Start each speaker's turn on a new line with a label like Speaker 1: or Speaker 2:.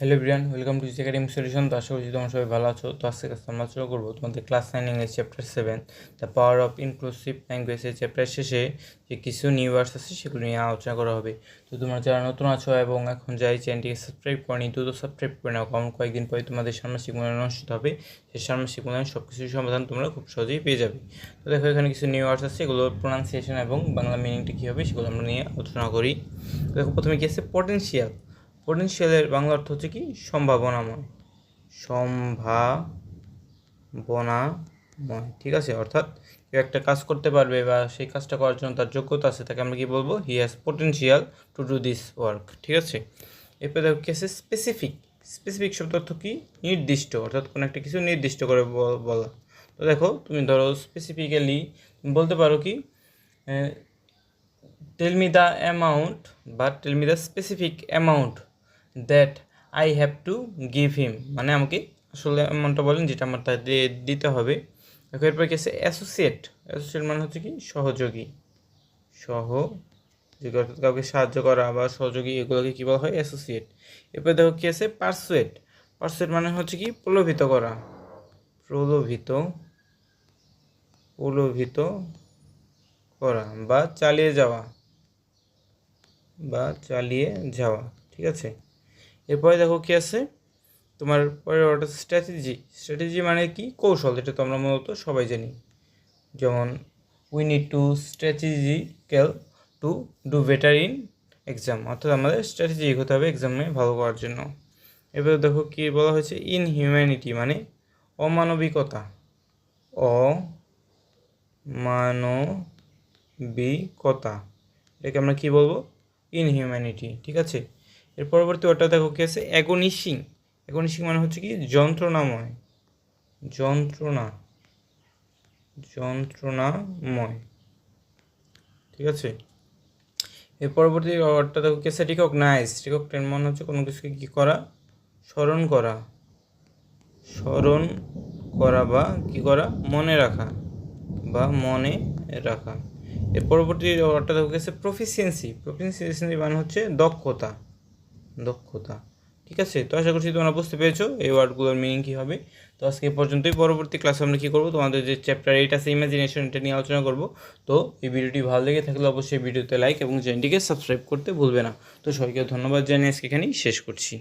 Speaker 1: Hello everyone, welcome to academic solution. তো আশা করছি তোমরা সবাই ভালো আছো। তো আজকে আমরা শুরু করবো তোমাদের class 9 English chapter 7 the power of inclusive language. এই চ্যাপ্টার শেষে যে কিছু নিউ ওয়ার্ডস আছে সেগুলো নিয়ে আলোচনা করা হবে। তো তোমরা যারা নতুন আছো এবং এখন যাই চ্যানেলটিকে সাবস্ক্রাইব করনি তো সাবস্ক্রাইব করে নাও, কারণ কয়েকদিন পরে তোমাদের ষান্মাসিক মূল্যায়ন অনুষ্ঠিত হবে। সেই ষান্মাসিক মূল্যায়ন সব কিছুর সমাধান তোমরা খুব সহজেই পেয়ে যাবে। তো দেখো এখানে কিছু নিউ ওয়ার্ডস আছে, এগুলোর প্রোনাউন্সিয়েশন এবং বাংলা মিনিংটা কী হবে সেগুলো আমরা নিয়ে আলোচনা করি। দেখো প্রথমে কী আছে, পটেনশিয়াল। পটেনশিয়ালের বাংলা অর্থ হচ্ছে কি সম্ভাবনাময়, সম্ভাবনাময়, ঠিক আছে। অর্থাৎ কেউ একটা কাজ করতে পারবে বা সেই কাজটা করার জন্য তার যোগ্যতা আছে, তাকে আমরা কি বলবো, he has potential to do this work, ঠিক আছে। এরপরে দেখো কি আছে, স্পেসিফিক। স্পেসিফিক শব্দ অর্থ কি, নির্দিষ্ট, অর্থাৎ কোনো একটা কিছু নির্দিষ্ট করে বলা। তো দেখো তুমি ধরো স্পেসিফিক্যালি বলতে পারো কি, টেল মি দ্য অ্যামাউন্ট বা tell me the specific amount that I have to give him, মানে আমাকে আসলে অ্যামাউন্টটা বলেন যেটা আমার তাকে দিতে হবে। দেখো এরপর কি আছে, অ্যাসোসিয়েট। অ্যাসোসিয়েট মানে হচ্ছে কি সহযোগী, সহযোগী অর্থাৎ কাউকে সাহায্য করা বা সহযোগী, এগুলোকে কী বলা হয়, অ্যাসোসিয়েট। এরপর দেখো কি আছে, পারসুয়েট। পারসুয়েট মানে হচ্ছে কি প্রলোভিত করা, প্রলোভিত প্রলোভিত করা বা চালিয়ে যাওয়া, ঠিক আছে। এরপরে দেখো কি আছে, তোমার পরের ওয়ার্ড আছে স্ট্র্যাটেজি। স্ট্র্যাটেজি মানে কি কৌশল, এটা তো আমরা মূলত সবাই জানি। যেমন we need to strategical to do better in exam, অর্থাৎ আমাদের স্ট্র্যাটেজিক হতে হবে এক্সামে ভালো করার জন্য। এবারে দেখো কি বলা হয়েছে, ইনহিউম্যানিটি মানে অমানবিকতা, অমানবিকতা, এটাকে আমরা কি বলবো, ইনহিউম্যানিটি, ঠিক আছে। এর পরবর্তী ওটা দেখো কি আছে, অ্যাগোনিশিং। অ্যাগোনিশিং মানে হচ্ছে কি যন্ত্রণাময়, যন্ত্রণাময়, ঠিক আছে। এর পরবর্তী ওয়ার্ডটা দেখো কি আছে, রিকগনাইজ। রিকগনাইজ মানে হচ্ছে কোনো কিছুকে কী করা, স্মরণ করা, স্মরণ করা বা কী করা, মনে রাখা বা মনে রাখা। এর পরবর্তী ওয়ার্ডটা দেখো কি আছে, প্রফিসিয়েন্সি। প্রফিসিয়েন্সি মানে হচ্ছে দক্ষতা, দক্ষতা, ঠিক আছে। তো আশা করছি তোমরা বুঝতে পেরেছো এই ওয়ার্ডগুলোর মিনিং কী হবে। তো আজকে এই পর্যন্তই। পরবর্তী ক্লাসে আমরা কী করবো, তোমাদের যে চ্যাপ্টার 8 আছে ইমাজিনেশন, এটা নিয়ে আলোচনা করবো। তো এই ভিডিওটি ভালো লেগে থাকলে অবশ্যই ভিডিওতে লাইক এবং চ্যানেলটিকে সাবস্ক্রাইব করতে ভুলবে না। তো সবাইকে ধন্যবাদ জানিয়ে আজকে এখানেই শেষ করছি।